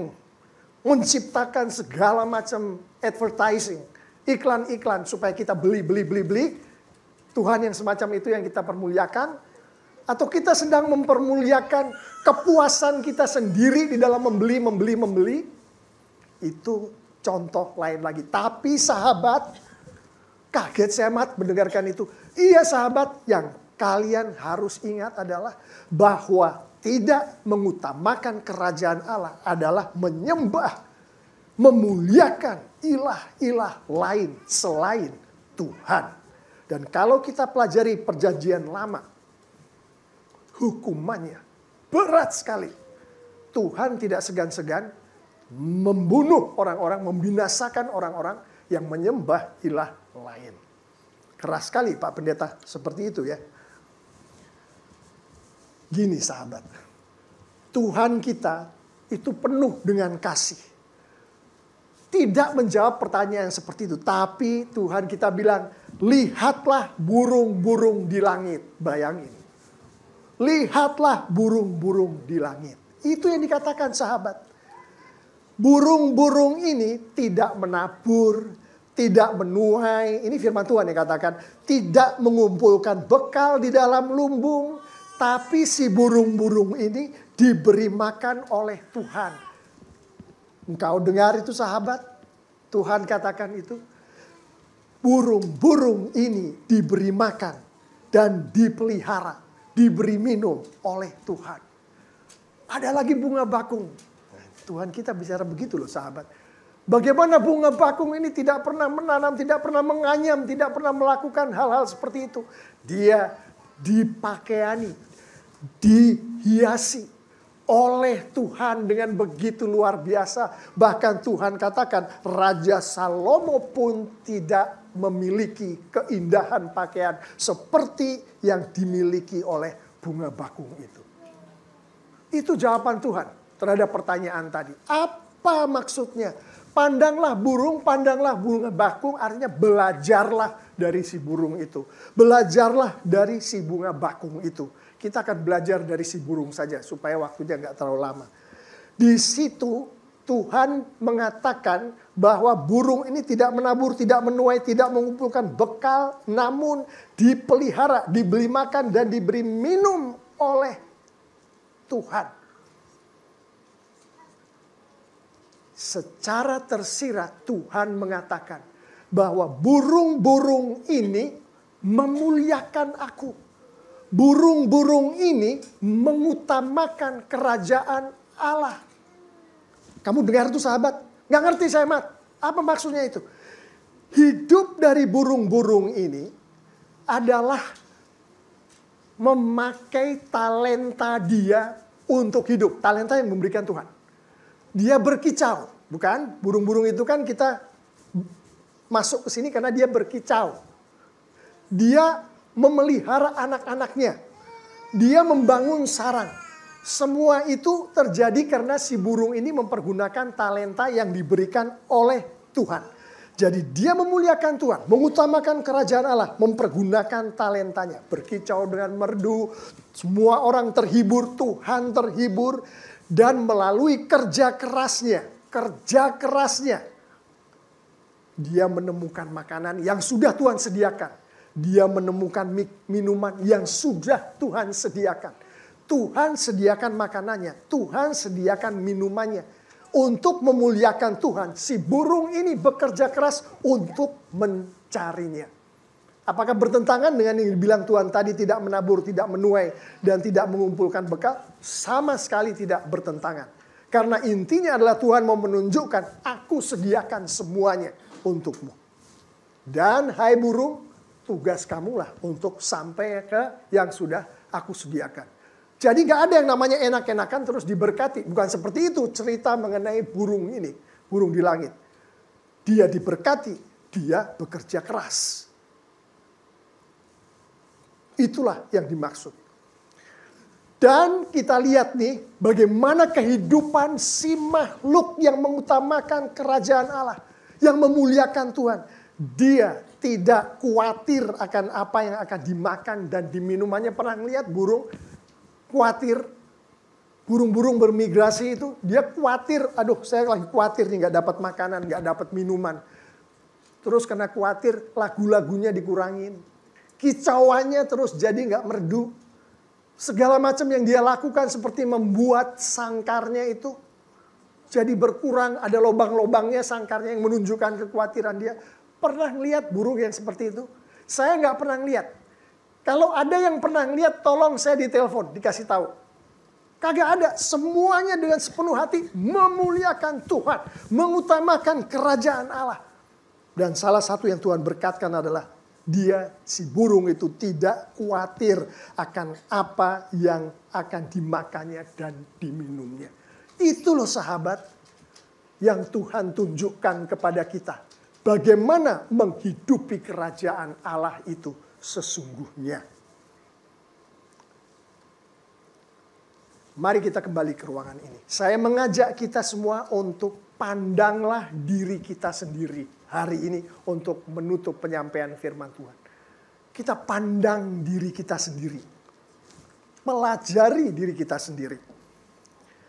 menciptakan segala macam advertising, iklan-iklan supaya kita beli. Tuhan yang semacam itu yang kita permuliakan. Atau kita sedang mempermuliakan kepuasan kita sendiri di dalam membeli. Itu contoh lain lagi. Tapi sahabat, kaget saya mendengarkan itu. Iya sahabat, yang kalian harus ingat adalah bahwa tidak mengutamakan kerajaan Allah adalah menyembah, memuliakan ilah-ilah lain selain Tuhan. Dan kalau kita pelajari perjanjian lama, hukumannya berat sekali. Tuhan tidak segan-segan membunuh orang-orang, membinasakan orang-orang yang menyembah ilah lain. Keras sekali Pak Pendeta seperti itu ya. Gini sahabat, Tuhan kita itu penuh dengan kasih. Tidak menjawab pertanyaan seperti itu. Tapi Tuhan kita bilang, lihatlah burung-burung di langit. Bayangin. Lihatlah burung-burung di langit. Itu yang dikatakan sahabat. Burung-burung ini tidak menabur, tidak menuai. Ini firman Tuhan yang katakan. Tidak mengumpulkan bekal di dalam lumbung. Tapi si burung-burung ini diberi makan oleh Tuhan. Engkau dengar itu sahabat? Tuhan katakan itu. Burung-burung ini diberi makan dan dipelihara, diberi minum oleh Tuhan. Ada lagi bunga bakung. Tuhan kita bicara begitu loh sahabat. Bagaimana bunga bakung ini tidak pernah menanam, tidak pernah menganyam, tidak pernah melakukan hal-hal seperti itu. Dia dipakaiani, dihiasi oleh Tuhan dengan begitu luar biasa. Bahkan Tuhan katakan Raja Salomo pun tidak memiliki keindahan pakaian seperti yang dimiliki oleh bunga bakung itu. Itu jawaban Tuhan terhadap pertanyaan tadi. Apa maksudnya? Pandanglah burung, pandanglah bunga bakung, artinya belajarlah dari si burung itu. Belajarlah dari si bunga bakung itu. Kita akan belajar dari si burung saja supaya waktunya nggak terlalu lama. Di situ Tuhan mengatakan bahwa burung ini tidak menabur, tidak menuai, tidak mengumpulkan bekal, namun dipelihara, diberi makan dan diberi minum oleh Tuhan. Secara tersirat Tuhan mengatakan bahwa burung-burung ini memuliakan aku. Burung-burung ini mengutamakan kerajaan Allah. Kamu dengar itu sahabat? Gak ngerti saya Mat. Apa maksudnya itu? Hidup dari burung-burung ini adalah memakai talenta dia untuk hidup. Talenta yang memberikan Tuhan. Dia berkicau, bukan? Burung-burung itu kan kita masuk ke sini karena dia berkicau. Dia memelihara anak-anaknya. Dia membangun sarang. Semua itu terjadi karena si burung ini mempergunakan talenta yang diberikan oleh Tuhan. Jadi dia memuliakan Tuhan, mengutamakan kerajaan Allah, mempergunakan talentanya. Berkicau dengan merdu, semua orang terhibur, Tuhan terhibur. Dan melalui kerja kerasnya, dia menemukan makanan yang sudah Tuhan sediakan. Dia menemukan minuman yang sudah Tuhan sediakan. Tuhan sediakan makanannya, Tuhan sediakan minumannya. Untuk memuliakan Tuhan, si burung ini bekerja keras untuk mencarinya. Apakah bertentangan dengan yang dibilang Tuhan tadi, tidak menabur, tidak menuai, dan tidak mengumpulkan bekal? Sama sekali tidak bertentangan. Karena intinya adalah Tuhan mau menunjukkan, aku sediakan semuanya untukmu. Dan hai burung, tugas kamulah untuk sampai ke yang sudah aku sediakan. Jadi gak ada yang namanya enak-enakan terus diberkati. Bukan seperti itu cerita mengenai burung ini, burung di langit. Dia diberkati, dia bekerja keras. Itulah yang dimaksud. Dan kita lihat nih bagaimana kehidupan si makhluk yang mengutamakan kerajaan Allah. Yang memuliakan Tuhan. Dia tidak khawatir akan apa yang akan dimakan dan diminumannya. Pernah ngeliat burung khawatir burung-burung bermigrasi itu, dia khawatir, aduh saya lagi khawatir nih gak dapat makanan, gak dapat minuman. Terus karena khawatir, lagu-lagunya dikurangin. Kicauannya terus jadi gak merdu. Segala macam yang dia lakukan seperti membuat sangkarnya itu jadi berkurang. Ada lubang-lubangnya sangkarnya yang menunjukkan kekhawatiran dia. Pernah lihat burung yang seperti itu? Saya gak pernah lihat. Kalau ada yang pernah lihat, tolong saya ditelepon, dikasih tahu. Kagak ada. Semuanya dengan sepenuh hati memuliakan Tuhan. Mengutamakan kerajaan Allah. Dan salah satu yang Tuhan berkatkan adalah dia, si burung itu tidak khawatir akan apa yang akan dimakannya dan diminumnya. Itu loh sahabat yang Tuhan tunjukkan kepada kita. Bagaimana menghidupi kerajaan Allah itu sesungguhnya. Mari kita kembali ke ruangan ini. Saya mengajak kita semua untuk pandanglah diri kita sendiri hari ini untuk menutup penyampaian firman Tuhan. Kita pandang diri kita sendiri. Pelajari diri kita sendiri.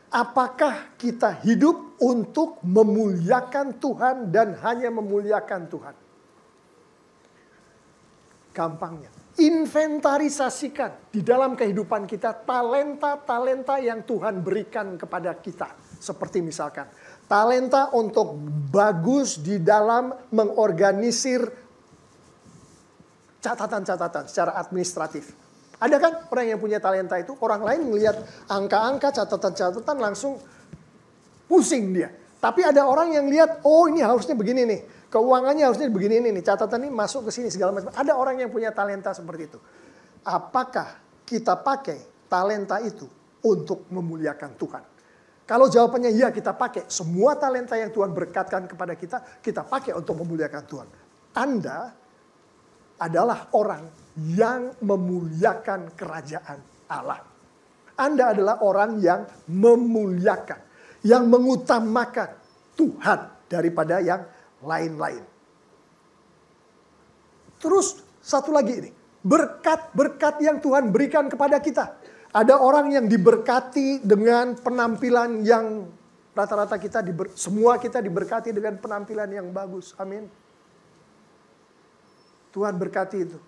Apakah kita hidup untuk memuliakan Tuhan dan hanya memuliakan Tuhan? Gampangnya, inventarisasikan di dalam kehidupan kita talenta-talenta yang Tuhan berikan kepada kita. Seperti misalkan, talenta untuk bagus di dalam mengorganisir catatan-catatan secara administratif. Ada kan orang yang punya talenta itu, orang lain melihat angka-angka, catatan-catatan langsung pusing dia. Tapi ada orang yang lihat, oh ini harusnya begini nih. Keuangannya harusnya begini nih, catatan ini masuk ke sini segala macam. Ada orang yang punya talenta seperti itu. Apakah kita pakai talenta itu untuk memuliakan Tuhan? Kalau jawabannya ya kita pakai. Semua talenta yang Tuhan berkatkan kepada kita pakai untuk memuliakan Tuhan. Anda adalah orang yang memuliakan kerajaan Allah. Anda adalah orang yang memuliakan, yang mengutamakan Tuhan daripada yang lain-lain. Terus satu lagi ini, berkat-berkat yang Tuhan berikan kepada kita. Ada orang yang diberkati dengan penampilan yang rata-rata semua kita diberkati dengan penampilan yang bagus. Amin. Tuhan berkati itu.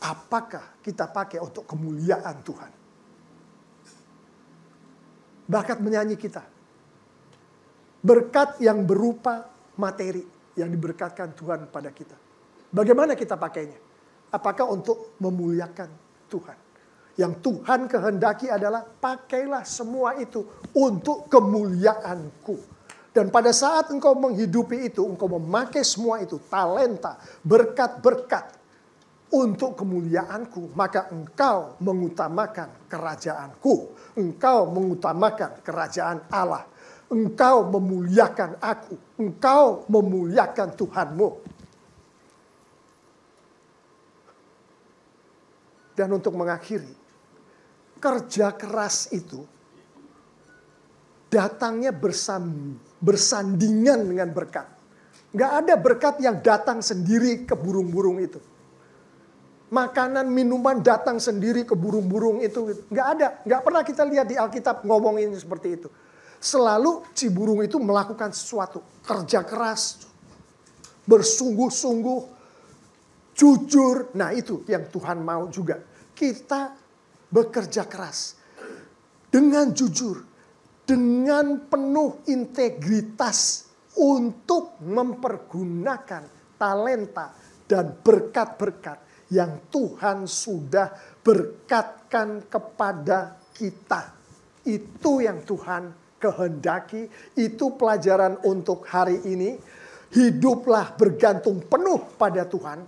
Apakah kita pakai untuk kemuliaan Tuhan? Bakat menyanyi kita. Berkat yang berupa materi yang diberkatkan Tuhan pada kita. Bagaimana kita pakainya? Apakah untuk memuliakan Tuhan? Yang Tuhan kehendaki adalah pakailah semua itu untuk kemuliaanku. Dan pada saat engkau menghidupi itu, engkau memakai semua itu, talenta, berkat-berkat untuk kemuliaanku, maka engkau mengutamakan kerajaanku. Engkau mengutamakan kerajaan Allah. Engkau memuliakan aku. Engkau memuliakan Tuhanmu. Dan untuk mengakhiri, kerja keras itu datangnya bersandingan dengan berkat. Nggak ada berkat yang datang sendiri ke burung-burung itu. Makanan, minuman datang sendiri ke burung-burung itu. Nggak ada. Nggak pernah kita lihat di Alkitab ngomongin seperti itu. Selalu si burung itu melakukan sesuatu. Kerja keras. Bersungguh-sungguh. Jujur. Nah itu yang Tuhan mau juga. Kita bekerja keras. Dengan jujur. Dengan penuh integritas. Untuk mempergunakan talenta dan berkat-berkat yang Tuhan sudah berkatkan kepada kita. Itu yang Tuhan kehendaki. Itu pelajaran untuk hari ini. Hiduplah bergantung penuh pada Tuhan.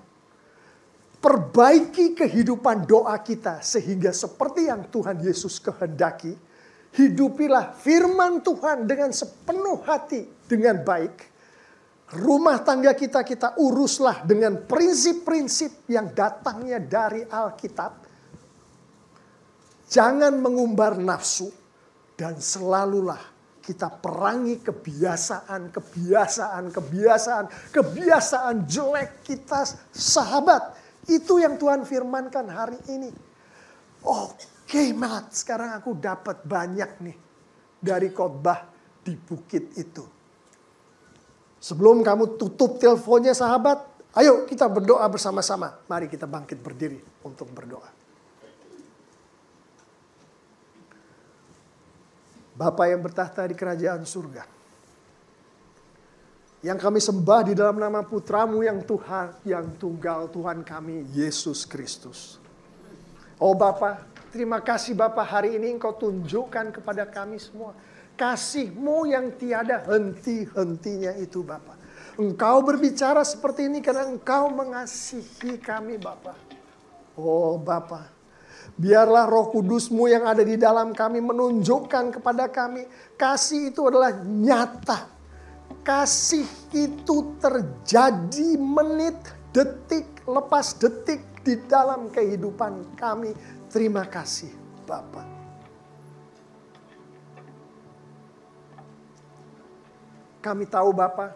Perbaiki kehidupan doa kita sehingga seperti yang Tuhan Yesus kehendaki. Hidupilah firman Tuhan dengan sepenuh hati, dengan baik. Rumah tangga kita uruslah dengan prinsip-prinsip yang datangnya dari Alkitab. Jangan mengumbar nafsu. Dan selalulah kita perangi kebiasaan jelek kita, sahabat. Itu yang Tuhan firmankan hari ini. Oh, Oke, Mat, sekarang aku dapat banyak nih dari khotbah di bukit itu. Sebelum kamu tutup teleponnya sahabat, ayo kita berdoa bersama-sama. Mari kita bangkit berdiri untuk berdoa. Bapa yang bertahta di kerajaan surga, yang kami sembah di dalam nama Putramu yang Tuhan, yang tunggal Tuhan kami, Yesus Kristus. Oh Bapa, terima kasih Bapa, hari ini Engkau tunjukkan kepada kami semua kasih-Mu yang tiada henti-hentinya itu Bapa. Engkau berbicara seperti ini karena Engkau mengasihi kami Bapa. Oh Bapa, biarlah Roh Kudus-Mu yang ada di dalam kami menunjukkan kepada kami kasih itu adalah nyata. Kasih itu terjadi menit, detik, lepas detik di dalam kehidupan kami. Terima kasih Bapa. Kami tahu Bapa,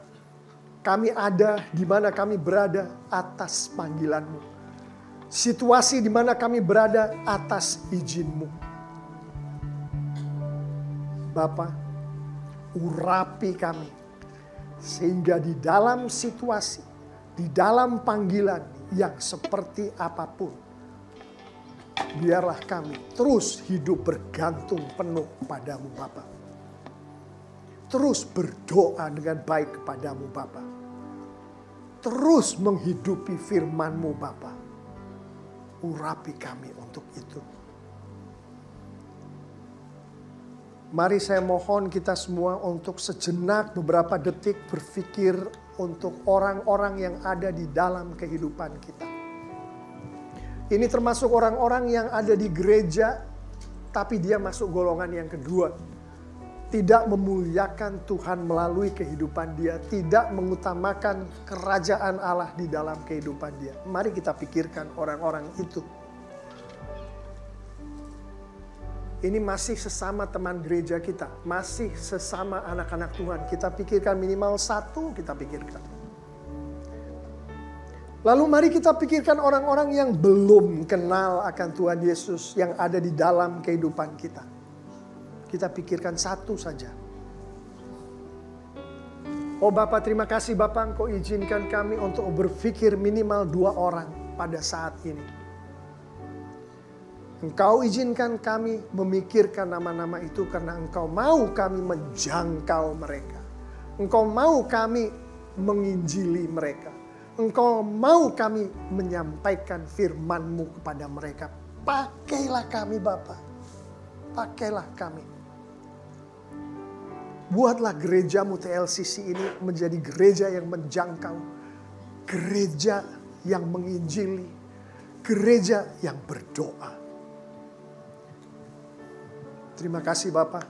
kami ada di mana kami berada atas panggilan-Mu. Situasi di mana kami berada atas izin-Mu. Bapa, urapi kami. Sehingga di dalam situasi, di dalam panggilan yang seperti apapun, biarlah kami terus hidup bergantung penuh padamu Bapa. Terus berdoa dengan baik kepadamu Bapa. Terus menghidupi firman-Mu Bapa. Urapi kami untuk itu. Mari saya mohon kita semua untuk sejenak beberapa detik berpikir untuk orang-orang yang ada di dalam kehidupan kita. Ini termasuk orang-orang yang ada di gereja, tapi dia masuk golongan yang kedua. Tidak memuliakan Tuhan melalui kehidupan dia. Tidak mengutamakan kerajaan Allah di dalam kehidupan dia. Mari kita pikirkan orang-orang itu. Ini masih sesama teman gereja kita. Masih sesama anak-anak Tuhan. Kita pikirkan minimal satu, kita pikirkan. Lalu mari kita pikirkan orang-orang yang belum kenal akan Tuhan Yesus yang ada di dalam kehidupan kita. Kita pikirkan satu saja. Oh Bapak, terima kasih Bapak, Engkau izinkan kami untuk berpikir minimal 2 orang pada saat ini. Engkau izinkan kami memikirkan nama-nama itu karena Engkau mau kami menjangkau mereka. Engkau mau kami menginjili mereka. Engkau mau kami menyampaikan firman-Mu kepada mereka. Pakailah kami Bapa. Pakailah kami. Buatlah gereja-Mu TLCC ini menjadi gereja yang menjangkau. Gereja yang menginjili. Gereja yang berdoa. Terima kasih Bapak.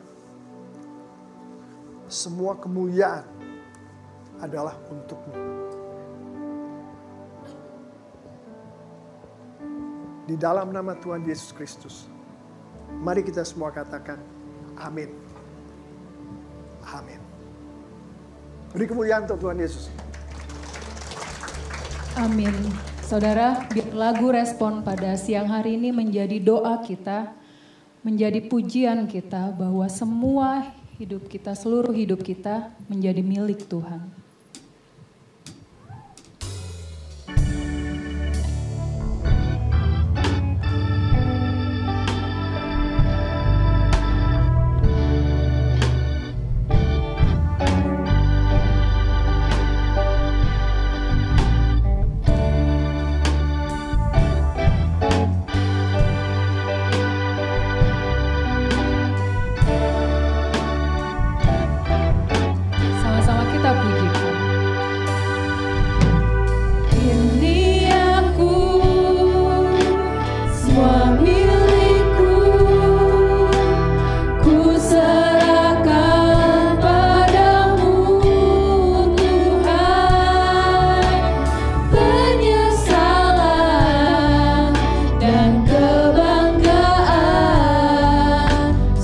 Semua kemuliaan adalah untuk-Mu. Di dalam nama Tuhan Yesus Kristus. Mari kita semua katakan amin. Amin. Beri kemuliaan untuk Tuhan Yesus. Amin. Saudara, biar lagu respon pada siang hari ini menjadi doa kita. Menjadi pujian kita bahwa semua hidup kita, seluruh hidup kita menjadi milik Tuhan.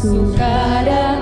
Suka dan